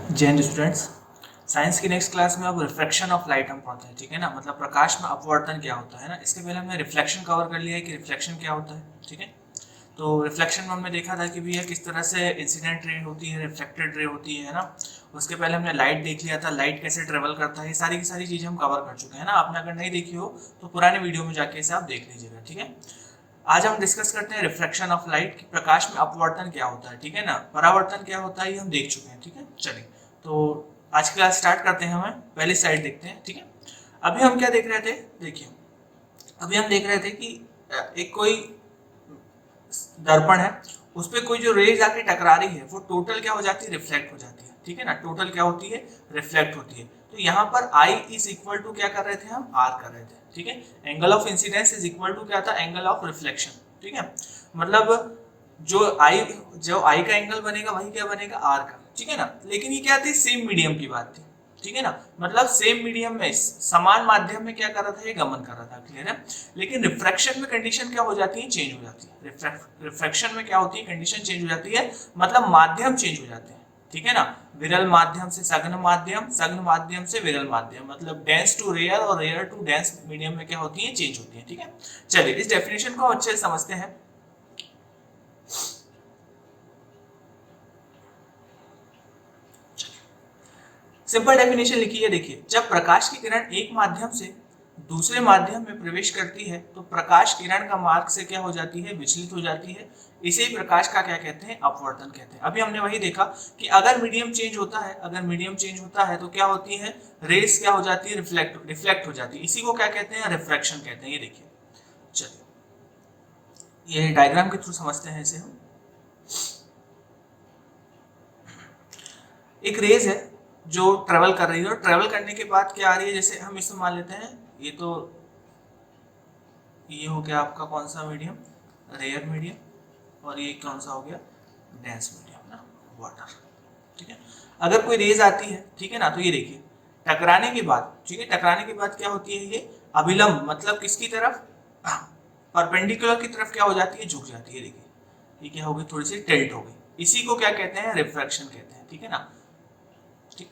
जय Hind students. Science की next class में अब रिफ्लेक्शन ऑफ लाइट हम पढ़ते हैं, ठीक है ना। मतलब प्रकाश में अपवर्तन क्या होता है ना। इसके पहले हमने रिफ्लेक्शन कवर कर लिया है कि रिफ्लेक्शन क्या होता है, ठीक है। तो रिफ्लेक्शन में हमने देखा था कि भैया किस तरह से इंसिडेंट रे होती है, रिफ्लेक्टेड रे होती है ना। उसके पहले हमने लाइट देख लिया था, लाइट कैसे ट्रेवल करता है, ये सारी की सारी चीज़ें हम कवर कर चुके हैं ना। आपने अगर नहीं देखी हो तो पुराने वीडियो में जाके इसे आप देख लीजिएगा, ठीक है। आज हम डिस्कस करते हैं रिफ्लेक्शन ऑफ लाइट कि प्रकाश में अपवर्तन क्या होता है, ठीक है ना। परावर्तन क्या होता है ये हम देख चुके हैं, ठीक है। चलिए तो आज क्लास स्टार्ट करते हैं। हमें पहली स्लाइड देखते हैं, ठीक है। अभी हम क्या देख रहे थे, देखिए अभी हम देख रहे थे कि एक कोई दर्पण है, उस पर कोई जो रेज आके टकरा रही है वो टोटल क्या हो जाती है, रिफ्लेक्ट हो जाती है, ठीक है ना। टोटल क्या होती है, रिफ्लेक्ट होती है। तो यहाँ पर आई इज इक्वल टू क्या कर रहे थे हम, आर कर रहे थे, ठीक है। Angle of incidence is equal to क्या था, एंगल ऑफ रिफ्लेक्शन, ठीक है। मतलब जो आई का एंगल बनेगा वही क्या बनेगा, आर का, ठीक है ना। लेकिन ये क्या थी, सेम मीडियम की बात थी, ठीक है ना। मतलब सेम मीडियम में समान माध्यम में क्या कर रहा था, ये गमन कर रहा था, क्लियर है। लेकिन रिफ्रैक्शन में कंडीशन क्या हो जाती है, चेंज हो जाती है। रिफ्रैक्शन में क्या होती है, कंडीशन चेंज हो जाती है, मतलब माध्यम चेंज हो जाते हैं, ठीक है ना। विरल माध्यम से सघन माध्यम, सघन माध्यम से विरल माध्यम, मतलब डेंस टू रेयर और रेयर टू डेंस मीडियम में क्या होती है, चेंज होती है, ठीक है। चलिए इस डेफिनेशन को अच्छे से समझते हैं। सिंपल डेफिनेशन लिखी है, देखिए जब प्रकाश की किरण एक माध्यम से दूसरे माध्यम में प्रवेश करती है तो प्रकाश किरण का मार्ग से क्या हो जाती है, विचलित हो जाती है। इसे ही प्रकाश का क्या कहते हैं, अपवर्तन कहते हैं। अभी हमने वही देखा कि अगर मीडियम चेंज होता है, अगर मीडियम चेंज होता है तो क्या होती है, रेस क्या हो जाती है, रिफ्लेक्ट हो जाती है। इसी को क्या कहते हैं, रिफ्रैक्शन कहते हैं। ये देखिए, चलिए ये डायग्राम के थ्रू समझते हैं इसे हम। एक रेज है जो ट्रेवल कर रही है, और ट्रेवल करने के बाद क्या आ रही है, जैसे हम इसमें मान लेते हैं ये तो ये हो गया आपका कौन सा मीडियम, रेयर मीडियम, और ये कौन सा हो गया, डेंस मीडियम ना, वाटर, ठीक है। अगर कोई रेज आती है, ठीक है ना, तो ये देखिए टकराने के बाद, ठीक है, टकराने के बाद क्या होती है, ये अभिलंब मतलब किसकी तरफ, परपेंडिकुलर की तरफ क्या हो जाती है, झुक जाती है। देखिए ये क्या हो गई, थोड़ी सी टिल्ट हो गई। इसी को क्या कहते हैं, रिफ्रैक्शन कहते हैं, ठीक है ना। ठीक,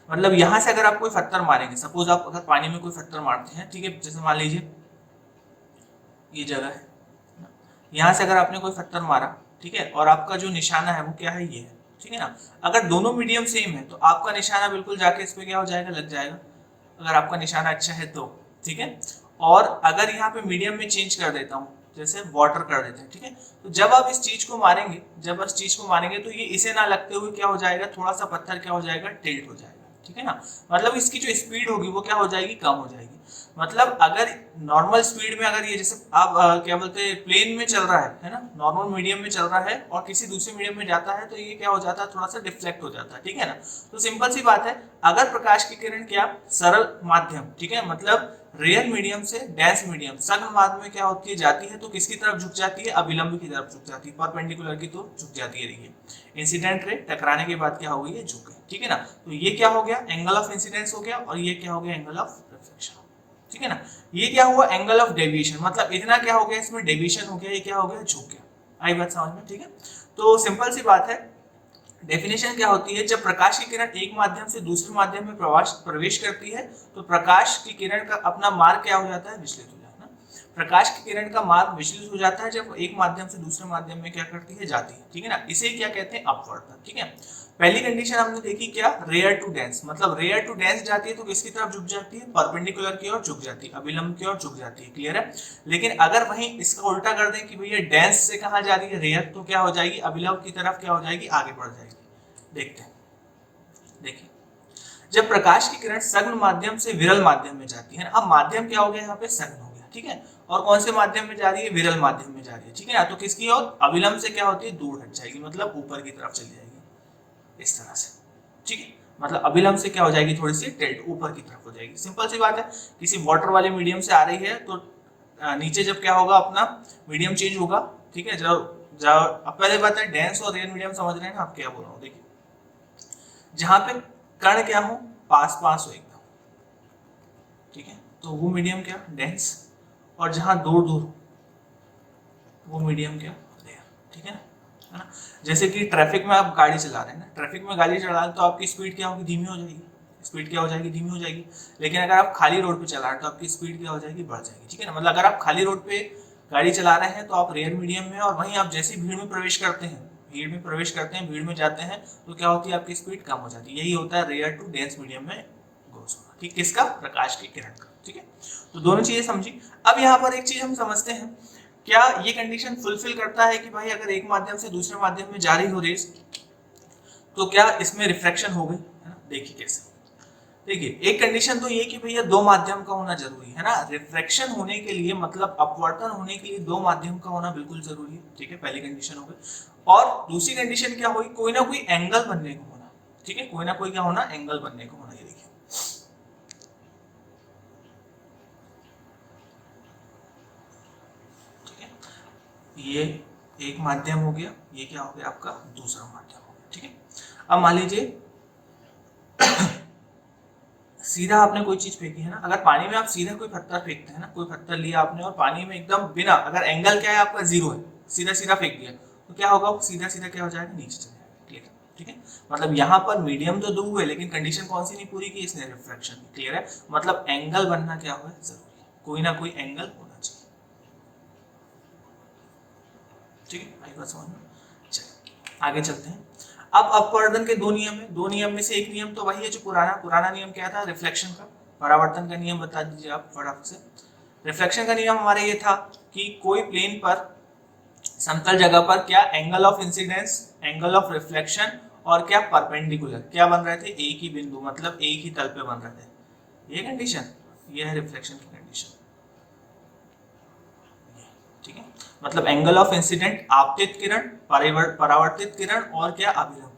मतलब यहां से अगर आप कोई पत्थर मारेंगे, सपोज आप अगर पानी में कोई पत्थर मारते हैं, ठीक है, जैसे मान लीजिए ये जगह है, यहाँ से अगर आपने कोई पत्थर मारा, ठीक है, और आपका जो निशाना है वो क्या है, ये है, ठीक है ना। अगर दोनों मीडियम सेम है तो आपका निशाना बिल्कुल जाके इस पे क्या हो जाएगा, लग जाएगा, अगर आपका निशाना अच्छा है तो, ठीक है। और अगर यहाँ पे मीडियम में चेंज कर देता हूँ, जैसे वाटर कर देते हैं, ठीक है, तो जब आप इस चीज को मारेंगे, जब इस चीज को मारेंगे तो ये इसे ना लगते हुए क्या हो जाएगा, थोड़ा सा पत्थर क्या हो जाएगा, टिल्ट हो जाएगा, ठीक है ना। मतलब इसकी जो स्पीड होगी वो क्या हो जाएगी, कम हो जाएगी। मतलब अगर नॉर्मल स्पीड में, अगर ये जैसे आप क्या बोलते हैं, प्लेन में चल रहा है ना, नॉर्मल मीडियम में चल रहा है और किसी दूसरे मीडियम में जाता है तो ये क्या हो जाता है, थोड़ा सा डिफ्लेक्ट हो जाता है, ठीक है ना। तो सिंपल सी बात है, अगर प्रकाश की किरण क्या, सरल माध्यम, ठीक है, मतलब रेयर मीडियम से डेंस मीडियम सघन माध्यम में क्या होती है, जाती है तो किसकी तरफ झुक जाती है, अभिलंब की तरफ झुक जाती है, परपेंडिकुलर की तो झुक जाती है। देखिए इंसिडेंट रे टकराने के बाद क्या हो गई, ये झुक गई, ठीक है ना। तो ये क्या हो गया, एंगल ऑफ इंसिडेंस हो गया, और ये क्या हो गया, एंगल ऑफ रिफ्लेक्शन, ठीक है ना। ये क्या हुआ, एंगल ऑफ डेविएशन, मतलब इतना क्या हो गया, इसमें डेविएशन हो गया, ये क्या हो गया, झुक गया। आई बात समझ में, ठीक है। तो सिंपल सी बात है, डेफिनेशन क्या होती है, जब प्रकाश की किरण एक माध्यम से दूसरे माध्यम में प्रवेश करती है तो प्रकाश की किरण का अपना मार्ग क्या हो जाता है, विचलित हो जाता है। प्रकाश की किरण का मार्ग विचलित हो जाता है जब एक माध्यम से दूसरे माध्यम में क्या करती है, जाती है, ठीक है ना। इसे क्या कहते हैं, अपवर्तन, ठीक है। पहली कंडीशन हमने देखी क्या, रेयर टू डेंस, मतलब रेयर टू डेंस जाती है तो किसकी तरफ झुक जाती है, परपेंडिकुलर की ओर झुक जाती है, अभिलंब की ओर झुक जाती है, क्लियर है। लेकिन अगर वहीं इसका उल्टा कर दें कि भैया डेंस से कहाँ जा रही है, रेयर, तो क्या हो जाएगी, अभिलंब की तरफ क्या हो जाएगी, आगे बढ़ जाएगी। देखते हैं, देखिए जब प्रकाश की किरण सघन माध्यम से विरल माध्यम में जाती है, अब माध्यम क्या हो गया, यहाँ पे सघन हो गया, ठीक है। और कौन से माध्यम में जा रही है, विरल माध्यम में जा रही है, ठीक है ना। तो किसकी ओर, अविलंब से क्या होती है, दूर हट जाएगी, मतलब ऊपर की तरफ चली जाएगी, इस तरह से, ठीक है। मतलब अविलंब से क्या हो जाएगी, थोड़ी सी टिल्ट ऊपर की तरफ हो जाएगी। सिंपल सी बात है, किसी वाटर वाले मीडियम से आ रही है तो नीचे जब क्या होगा, अपना मीडियम चेंज होगा, ठीक है। जब जब अब पहले बात है, डेंस और रेयर मीडियम समझ रहे हैं ना आप, क्या बोल रहा हूँ, देखिए जहां पे कण क्या हो, पास पास हो एकदम, ठीक है, तो वो मीडियम क्या, डेंस, और जहां दूर दूर वो मीडियम क्या, रेयर, ठीक है ना। है ना। जैसे कि ट्रैफिक में आप गाड़ी चला रहे हैं ना, ट्रैफिक में गाड़ी चला रहे हैं तो आपकी स्पीड क्या होगी, धीमी हो जाएगी, स्पीड क्या हो जाएगी, धीमी हो जाएगी। लेकिन अगर आप खाली रोड पे चला रहे हैं तो आपकी स्पीड क्या हो जाएगी, बढ़ जाएगी, ठीक है ना। मतलब अगर आप खाली रोड पे गाड़ी चला रहे हैं तो आप रेयर मीडियम में, और वहीं आप जैसे भीड़ में प्रवेश करते हैं, भीड़ में जाते हैं तो क्या होती है, आपकी स्पीड कम हो जाती है। यही होता है रेयर टू डेंस मीडियम में गोस होना, ठीक, किसका, प्रकाश की किरण का, ठीक है। तो दोनों चीजें समझी। अब यहाँ पर एक चीज हम समझते हैं, क्या ये कंडीशन फुलफिल करता है कि भाई अगर एक माध्यम से दूसरे माध्यम में जा रही हो रेस तो क्या इसमें रिफ्रैक्शन हो गई, है ना। देखिए कैसे, देखिए एक कंडीशन तो ये कि भैया दो माध्यम का होना जरूरी है ना, रिफ्रैक्शन होने के लिए, मतलब अपवर्तन होने के लिए दो माध्यम का होना बिल्कुल जरूरी है, ठीक है, पहली कंडीशन हो गई। और दूसरी कंडीशन क्या हुई, कोई ना कोई एंगल बनने को होना, ठीक है, कोई ना कोई क्या होना, एंगल बनने को होना। ये देखिए ठीक है, ये एक माध्यम हो गया, ये क्या हो गया आपका दूसरा माध्यम हो गया, ठीक है। अब मान लीजिए सीधा आपने कोई चीज फेंकी है ना, अगर पानी में आप सीधा कोई पत्थर फेंकते हैं ना, कोई पत्थर लिया आपने और पानी में एकदम बिना, अगर एंगल क्या है आपका जीरो है, सीधा सीधा फेंक दिया तो क्या होगा, सीधा सीधा क्या हो जाएगा, नीचे चले जाएगा, क्लियर, ठीक है। मतलब यहाँ पर मीडियम तो दो हुए लेकिन कंडीशन कौन सी नहीं पूरी की इसने, रिफ्रैक्शन, क्लियर है। मतलब एंगल बनना क्या हुआ जरूरी, कोई ना कोई एंगल होना चाहिए, ठीक है, आई बात समझ में। चलिए आगे चलते हैं। अब अपवर्तन के दो नियम है, दो नियम में से एक नियम तो वही है जो पुराना नियम क्या था, रिफ्लेक्शन का। परावर्तन का नियम बता दीजिए आप फटाफट से। रिफ्लेक्शन का नियम हमारे ये था कि कोई प्लेन पर, समतल जगह पर क्या angle of incidence, angle of reflection और क्या परपेंडिकुलर क्या बन रहे थे, एक ही बिंदु, मतलब एक ही तल पे बन रहे थे। ये कंडीशन, ये है रिफ्लेक्शन की कंडीशन, ठीक है। मतलब एंगल ऑफ इंसिडेंट, आपतित किरण, परावर्तित किरण और क्या अभिलंब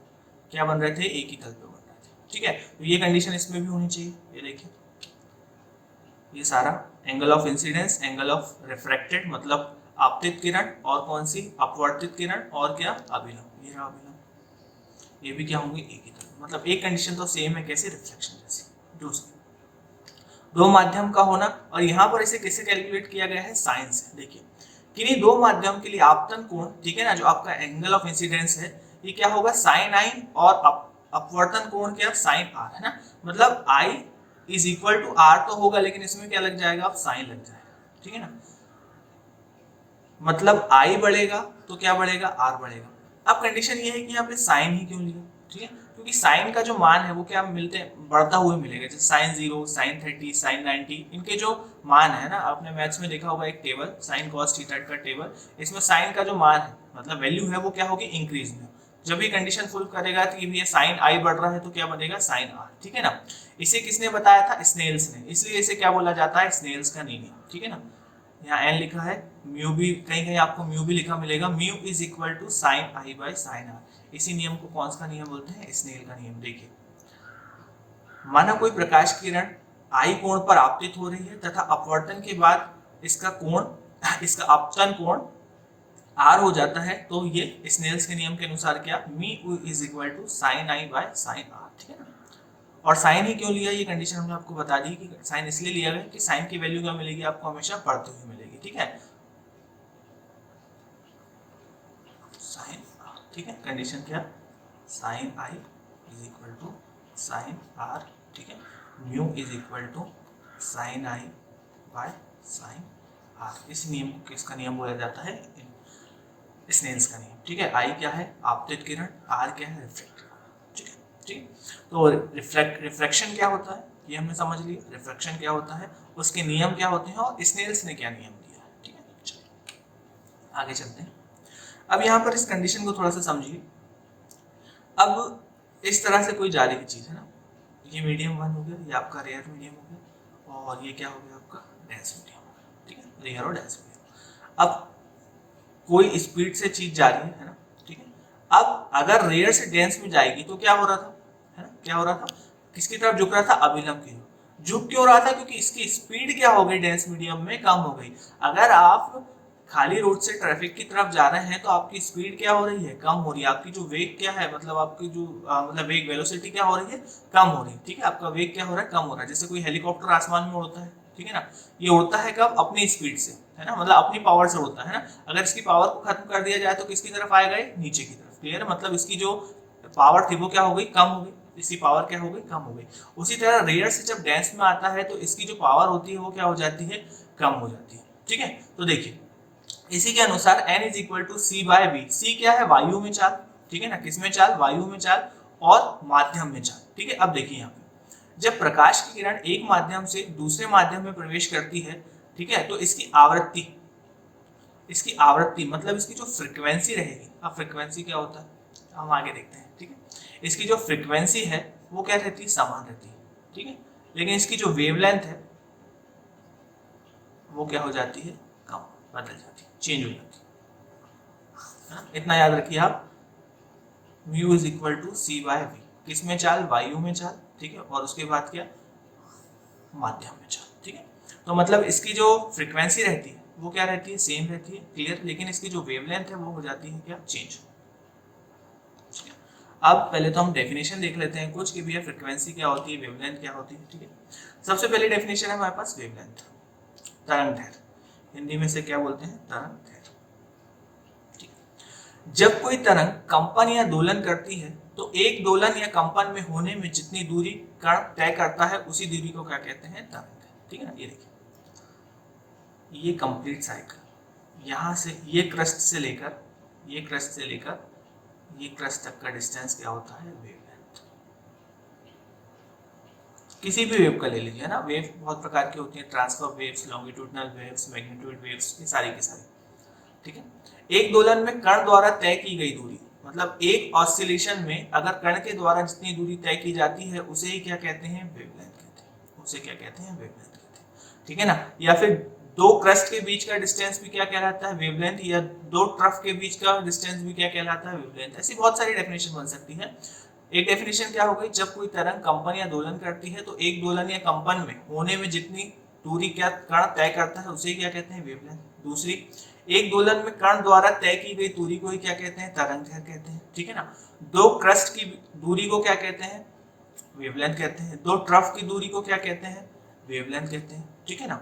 क्या बन रहे थे, एक ही तल पे बन रहे थे, ठीक है। तो ये कंडीशन इसमें भी होनी चाहिए। ये देखिए ये सारा angle of incidence, angle of refracted मतलब आपतित किरण, और कौन सी, अपवर्तित किरण और क्या अभिलंब, ये रहा अभिलंब, ये भी क्या होंगे, एक ही तल। मतलब एक कंडीशन तो सेम है, कैसे, रिफ्लेक्शन जैसी। दूसरी दो माध्यम का होना, और यहाँ पर इसे कैसे कैलकुलेट किया गया है, साइन से। देखिए किन्हीं दो माध्यम के लिए आपतन कोण, ठीक है ना, जो आपका एंगल ऑफ इंसिडेंस है ये क्या होगा, साइन आई, और अपवर्तन कोण क्या, साइन आर, है ना। मतलब आई इज इक्वल टू आर तो होगा, लेकिन इसमें क्या लग जाएगा, आप साइन लग जाएगा, ठीक है ना। मतलब आई बढ़ेगा तो क्या बढ़ेगा, आर बढ़ेगा। अब कंडीशन ये है कि यहाँ पे साइन ही क्यों लिया, ठीक है, क्योंकि साइन का जो मान है वो क्या मिलते हैं, बढ़ता हुआ मिलेगा, जैसे साइन 0, साइन 30, साइन 90, इनके जो मान है ना, आपने मैथ्स में देखा होगा एक टेबल, साइन कॉस थीटा का टेबल, इसमें साइन का जो मान है, मतलब वैल्यू है, वो क्या होगी, इंक्रीज में। जब ये कंडीशन फुल करेगा तो ये साइन आई बढ़ रहा है तो क्या बनेगा, साइन आर, ठीक है ना। इसे किसने बताया था, स्नेल्स ने, इसलिए इसे क्या बोला जाता है, स्नेल्स का नियम, ठीक है ना। यहाँ एन लिखा है, म्यू भी कहीं कहीं आपको म्यू भी लिखा मिलेगा, mu is equal to sine I by sine R. इसी नियम को कौन सा नियम बोलते हैं, स्नेल का नियम। देखिए माना कोई प्रकाश किरण आई कोण पर आपतित हो रही है तथा अपवर्तन के बाद इसका कोण, इसका आपतन कोण आर हो जाता है, तो ये स्नेल्स के नियम के अनुसार क्या, mu is equal to sine I by sine R, ठीक है ना। और साइन ही क्यों लिया, ये कंडीशन हमने आपको बता दी कि साइन इसलिए लिया गया कि साइन की वैल्यू क्या मिलेगी आपको, हमेशा बढ़ती हुई मिलेगी, ठीक है, साइन, ठीक है। कंडीशन क्या, sine I is equal to sine R, ठीक है, mu is equal to sine I by sine R. इस नियम को किसका नियम बोला जाता है, स्नेल्स का नियम, ठीक है। आई क्या है, आपतित किरण, आर क्या है, रिफ्लेक्टेड, ठीक है, ठीक। तो रिफ्लेक्शन क्या होता है ये हमने समझ लिया, रिफ्लेक्शन क्या होता है, उसके नियम क्या होते हैं, और स्नेल्स ने क्या नियम दिया है, ठीक है। चलिए आगे चलते हैं। अब यहाँ पर इस कंडीशन को थोड़ा सा समझिए। अब इस तरह से कोई जारी की चीज है ना, ये मीडियम 1 हो गया, ये आपका रेयर मीडियम हो गया, और ये क्या हो गया आपका डेंस मीडियम हो गया, ठीक है, रेयर और डेंस मीडियम। अब कोई स्पीड से चीज जा रही है ना, ठीक है। अब अगर रेयर से डेंस में जाएगी तो क्या हो रहा था, है ना, क्या हो रहा था, किसकी तरफ झुक रहा था, अभिलंब की। झुक क्यों रहा था, क्योंकि इसकी स्पीड क्या हो गई, डेंस मीडियम में कम हो गई। अगर आप खाली रोड से ट्रैफिक की तरफ जा रहे हैं तो आपकी स्पीड क्या हो रही है, कम हो रही है। आपकी जो वेग क्या है, मतलब आपकी जो मतलब वेग, वेलोसिटी क्या हो रही है, कम हो रही है, ठीक है। आपका वेग क्या हो रहा है, कम हो रहा है। जैसे कोई हेलीकॉप्टर आसमान में उड़ता है, ठीक है ना, ये उड़ता है कब, अपनी स्पीड से, है ना, मतलब अपनी पावर से उड़ता है ना। अगर इसकी पावर को खत्म कर दिया जाए तो किसकी तरफ आएगा, ये नीचे की तरफ। क्लियर है, मतलब इसकी जो पावर थी वो क्या हो गई, कम हो गई, इसकी पावर क्या हो गई, कम हो गई। उसी तरह रेयर से जब डेंस में आता है तो इसकी जो पावर होती है वो क्या हो जाती है, कम हो जाती है। ठीक है, तो देखिए इसी के अनुसार n is equal to C by we. सी क्या है, वायु में चाल, ठीक है ना, किसमें चाल, वायु में चाल और माध्यम में चाल। ठीक है, अब देखिए यहाँ पे जब प्रकाश की किरण एक माध्यम से दूसरे माध्यम में प्रवेश करती है, ठीक है, तो इसकी आवृत्ति मतलब इसकी जो फ्रीक्वेंसी रहेगी। अब फ्रीक्वेंसी क्या होता है हम आगे देखते हैं। ठीक है, इसकी जो फ्रीक्वेंसी है वो क्या रहती है, समान रहती है। ठीक है, लेकिन इसकी जो वेवलेंथ है वो क्या हो जाती है, कम, बदल जाती है, चेंज हो जाती है। इतना याद रखिए आप, mu is equal to C by V. किसमें चाल, वायु में चाल। ठीक है, और उसके बाद क्या, माध्यम में चाल। ठीक है, तो मतलब इसकी जो फ्रीक्वेंसी रहती है वो क्या रहती है, सेम रहती है। क्लियर, लेकिन इसकी जो वेवलेंथ है वो हो जाती है क्या, चेंज। अब पहले तो हम डेफिनेशन देख लेते हैं कुछ कि भैया फ्रीक्वेंसी क्या होती है, वेवलेंथ क्या होती है। ठीक है, सबसे पहले डेफिनेशन है हमारे पास वेवलेंथ, तरंगदैर्घ्य, हिंदी में से क्या बोलते हैं, तरंगदैर्घ्य। जब कोई तरंग कंपन या दोलन करती है तो एक दोलन या कंपन में होने में जितनी दूरी कण तय करता है उसी दूरी को क्या कहते हैं, तरंग। ठीक है ना, ये देखिए ये कंप्लीट साइकिल, यहाँ से ये क्रस्ट से लेकर ये क्रस्ट तक का डिस्टेंस क्या होता है, वेवलेंथ। किसी भी वेव का ले लीजिए ना, वेव बहुत प्रकार की होती है, transfer waves, longitudinal waves, magnitude waves, ये सारी की सारी। ठीक है, एक दोलन में कण द्वारा तय की गई दूरी, मतलब एक ऑसिलेशन में अगर कण के द्वारा जितनी दूरी तय की जाती है उसे ही क्या कहते हैं, वेवलेंथ कहते हैं, उसे क्या कहते हैं, वेवलेंथ कहते हैं। ठीक है ना, या फिर दो क्रस्ट के बीच का डिस्टेंस भी क्या कहलाता है, वेवलेंथ, या दो ट्रफ के बीच का डिस्टेंस भी क्या कहलाता है, वेवलेंथ। ऐसी बहुत सारी डेफिनेशन बन सकती है। एक डेफिनेशन क्या हो गई, जब कोई तरंग कंपन या दोलन करती है तो एक दोलन या कंपन में होने में जितनी दूरी क्या कण तय करता है उसे क्या कहते हैं, वेवलेंथ। दूसरी, एक दोलन में कण द्वारा तय की गई दूरी को ही क्या कहते हैं, तरंगदैर्घ्य कहते हैं। ठीक है ना, दो क्रस्ट की दूरी को क्या कहते हैं, वेवलेंथ कहते हैं। दो ट्रफ की दूरी को क्या कहते हैं, वेवलेंथ कहते हैं। ठीक है ना,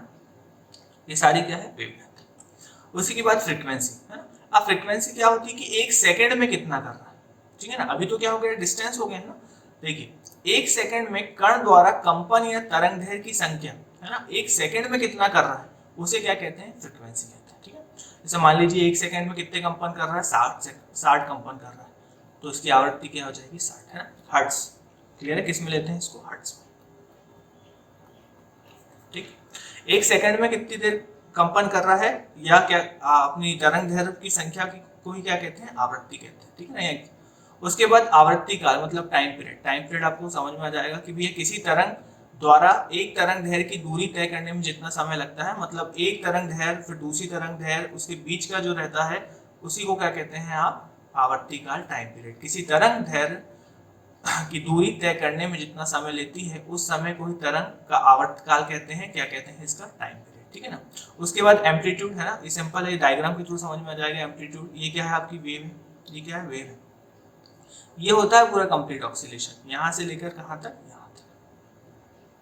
ये सारी क्या है, वेवलेंथ। उसी के बाद फ्रीक्वेंसी है ना। अब फ्रीक्वेंसी क्या होती है कि एक सेकंड में कितना कर रहा है। ठीक है ना, अभी तो क्या हो गया, डिस्टेंस हो गया ना। देखिए एक सेकंड में कण द्वारा कंपन या तरंगदैर्घ्य की संख्या है ना, एक सेकंड में कितना कर रहा है उसे क्या कहते हैं, फ्रीक्वेंसी कहते हैं। ठीक है, जैसे मान लीजिए एक सेकंड में कितने कंपन कर रहा है, 60 कंपन कर रहा है, तो इसकी आवृत्ति क्या हो जाएगी, 60, है ना, हर्ट्ज। क्लियर है, किस में लेते हैं इसको, हर्ट्ज में। ठीक, एक सेकंड में कितनी देर कंपन कर रहा है या क्या अपनी तरंगदैर्घ्य की संख्या को ही क्या कहते हैं, आवृत्ति कहते हैं। ठीक है ना, उसके बाद आवृत्ति काल मतलब टाइम पीरियड। टाइम पीरियड आपको समझ में आ जाएगा कि भैया किसी तरंग द्वारा एक तरंगदैर्घ्य की दूरी तय करने में जितना समय लगता है, मतलब एक तरंगदैर्घ्य फिर दूसरी तरंगदैर्घ्य उसके बीच का जो रहता है उसी को क्या कहते हैं आप, आवर्ती काल, टाइम पीरियड। किसी तरंगदैर्घ्य की दूरी तय करने में जितना समय लेती है उस समय को ही तरंग का आवर्त काल कहते हैं। क्या कहते हैं, इसका टाइम पीरियड। ठीक है ना, उसके बाद एम्पलीट्यूड है ना, ये सिंपल है, डायग्राम के थ्रू समझ में आ जाएगा। एम्पलीट्यूड ये क्या है, आपकी वेव है, ये क्या है, वेव है। ये होता है पूरा कंप्लीट ऑक्सीलेशन, यहाँ से लेकर कहाँ तक, यहाँ तक,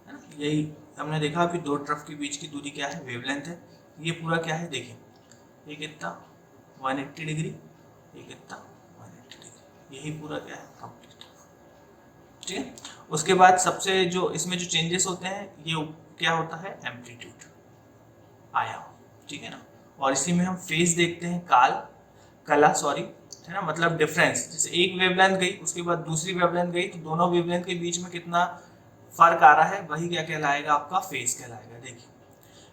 है ना। यही हमने देखा कि दो ट्रफ के बीच की दूरी क्या है, वेवलेंथ है। ये पूरा क्या है, देखिए ये कितना 180 डिग्री, ये कितना 180 डिग्री, यही पूरा क्या है, कंप्लीट। ठीक है, उसके बाद सबसे जो इसमें जो चेंजेस होते हैं ये क्या होता है, एम्पलीट्यूड, आयाम। ठीक है ना, और इसी में हम फेज देखते हैं, कला सॉरी, है ना, मतलब डिफरेंस। जैसे एक वेवलेंथ गई उसके बाद दूसरी वेवलेंथ गई तो दोनों वेवलेंथ के बीच में कितना फर्क आ रहा है, वही क्या कहलाएगा, आपका फेज कहलाएगा। देखिए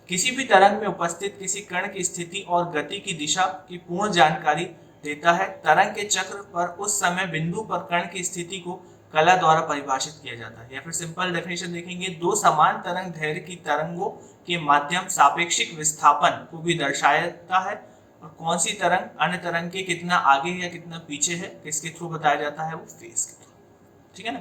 किसी भी तरंग में उपस्थित किसी कण की स्थिति और गति की दिशा की पूर्ण जानकारी देता है। तरंग के चक्र पर उस समय बिंदु पर कण की स्थिति को कला द्वारा परिभाषित किया जाता है। या फिर सिंपल डेफिनेशन देखेंगे, दो समान तरंगदैर्घ्य की तरंगों के माध्यम सापेक्षिक विस्थापन को भी दर्शाता है। और कौन सी तरंग अन्य तरंग के कितना आगे या कितना पीछे है, किसके थ्रू बताया जाता है, वो फेज के थ्रू। ठीक है ना,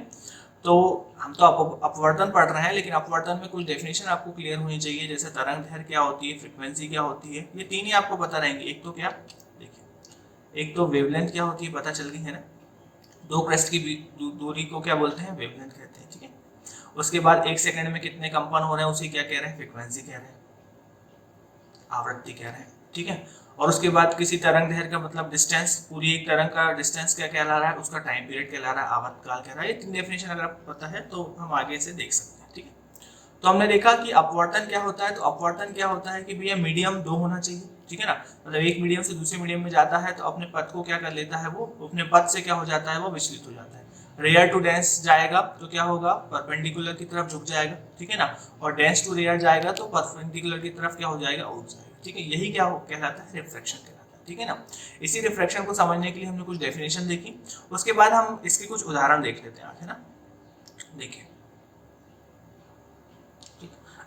तो हम तो अपवर्तन पढ़ रहे हैं, लेकिन अपवर्तन में कुछ डेफिनेशन आपको क्लियर होनी चाहिए, जैसे तरंगदैर्घ्य क्या होती है, फ्रीक्वेंसी क्या होती है, ये तीन ही आपको पता रहेंगे। एक तो क्या, देखिए एक तो वेवलेंथ क्या होती है, पता चल गई है ना, दो क्रस्ट की दूरी को क्या बोलते हैं, वेवलेंथ कहते हैं। ठीक है, उसके बाद एक सेकंड में कितने कंपन हो रहे हैं उसे क्या कह रहे हैं, फ्रीक्वेंसी कह रहे हैं। आवृत्ति कह रहे हैं, ठीक है। और उसके बाद किसी तरंग दैर्घ्य का मतलब डिस्टेंस, पूरी एक तरंग का डिस्टेंस क्या कहला रहा है, उसका टाइम पीरियड कहला रहा है, आवर्तकाल कह रहा है। ये तीन डेफिनेशन अगर आपको पता है तो हम आगे से देख सकते हैं, ठीक है। तो हमने देखा कि अपवर्तन क्या होता है, तो अपवर्तन क्या होता है कि भैया मीडियम दो होना चाहिए, ठीक है ना। मतलब एक मीडियम से दूसरे मीडियम में जाता है तो अपने पथ को क्या कर लेता है, वो अपने पथ से क्या हो जाता है, वो विचलित हो जाता है। रेयर टू डेंस जाएगा तो क्या होगा, परपेंडिकुलर की तरफ झुक जाएगा, ठीक है ना। और डेंस टू रेयर जाएगा तो परपेंडिकुलर की तरफ क्या हो जाएगा, उठ जाएगा, ठीक है। यही क्या कहलाता है, रिफ्रैक्शन कहलाता है, ठीक है ना। इसी रिफ्रैक्शन को समझने के लिए हमने कुछ डेफिनेशन देखी, उसके बाद हम इसके कुछ उदाहरण देख लेते हैं, है ना। देखिए,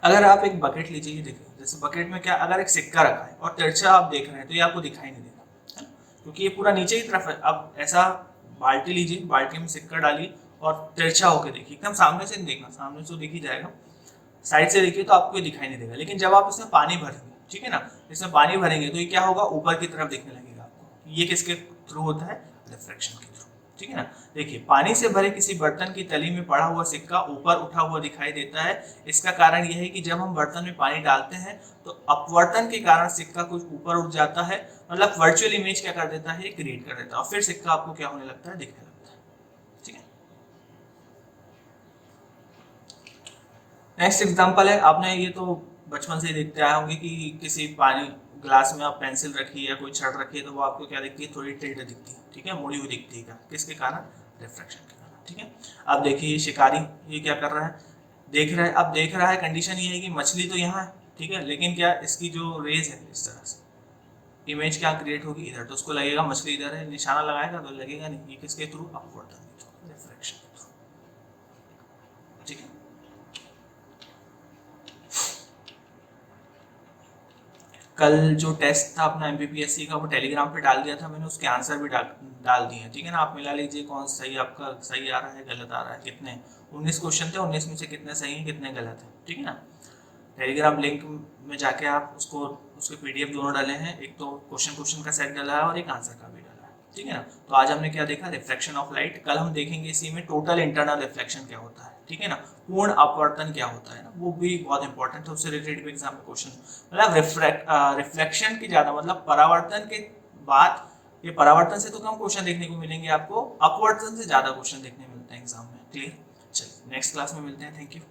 अगर आप एक बकेट लीजिए, ये देखिए, जैसे बकेट में क्या, अगर एक सिक्का रखा है और तिरछा आप देख रहे हैं तो ये आपको दिखाई नहीं देगा, है ना, क्योंकि ये पूरा नीचे की तरफ है। अब ऐसा बाल्टी लीजिए, बाल्टी में सिक्का डालिए और तिरछा होकर देखिए, एकदम सामने से नहीं देखना, सामने से दिख ही जाएगा, साइड से देखिए तो आपको ये दिखाई नहीं देगा। लेकिन जब आप इसमें पानी भरेंगे, ठीक है ना, इसमें पानी भरेंगे तो ये क्या होगा, ऊपर की तरफ दिखने लगेगा आपको। ये किसके थ्रू होता है, रिफ्रैक्शन के थ्रू, ठीक है ना। देखिए, पानी से भरे किसी बर्तन की तली में पड़ा हुआ सिक्का ऊपर उठा हुआ दिखाई देता है। इसका कारण यह है कि जब हम बर्तन में पानी डालते हैं तो अपवर्तन के कारण सिक्का कुछ ऊपर उठ जाता है, मतलब वर्चुअल इमेज क्या कर देता है, क्रिएट कर देता है, और फिर सिक्का आपको क्या होने लगता है, दिखने लगता है, ठीक है। नेक्स्ट एग्जांपल है, आपने ये तो बचपन से ही देखते आए होंगे कि किसी पानी ग्लास में आप पेंसिल रखी है या कोई छड़ रखी है तो वो आपको क्या दिखती है, थोड़ी टिल्ट दिखती है, ठीक है, मुड़ी हुई दिखती है। क्या, किसके कारण, रिफ्रैक्शन के कारण, ठीक है। अब देखिए, ये शिकारी ये क्या कर रहा है, देख रहा है। अब देख रहा है, कंडीशन ये है कि मछली तो यहाँ है, ठीक है, लेकिन क्या इसकी जो रेज है इस तरह से इमेज क्या क्रिएट होगी इधर, तो उसको लगेगा मछली इधर है, निशाना लगाएगा तो लगेगा नहीं। ये किसके थ्रू, अपवर्तन के थ्रू, रिफ्रैक्शन के थ्रू, ठीक है। कल जो टेस्ट था अपना एमपीपीएससी का, वो टेलीग्राम पे डाल दिया था मैंने, उसके आंसर भी डाल दिए हैं, ठीक है ना। आप मिला लीजिए कौन सही आपका सही आ रहा है, गलत आ रहा है, कितने 19 क्वेश्चन थे, 19 में से कितने सही हैं, कितने गलत हैं, ठीक है ना। टेलीग्राम लिंक में जाके आप उसको, उसके पीडीएफ दोनों डाले हैं, एक तो क्वेश्चन का सेट डाला है और एक आंसर का भी डाला है, ठीक है ना। तो आज हमने क्या देखा, रिफ्लेक्शन ऑफ लाइट। कल हम देखेंगे इसी में टोटल इंटरनल रिफ्लेक्शन क्या होता है, ठीक है ना, पूर्ण अपवर्तन क्या होता है ना, वो भी बहुत इंपॉर्टेंट है, उससे रिलेटेड भी एग्जाम में क्वेश्चन, मतलब रिफ्लेक्शन की ज्यादा, मतलब परावर्तन के बाद, ये परावर्तन से तो कम क्वेश्चन देखने को मिलेंगे आपको, अपवर्तन से ज्यादा क्वेश्चन देखने मिलते हैं एग्जाम में, क्लियर। चलिए नेक्स्ट क्लास में मिलते हैं, थैंक यू।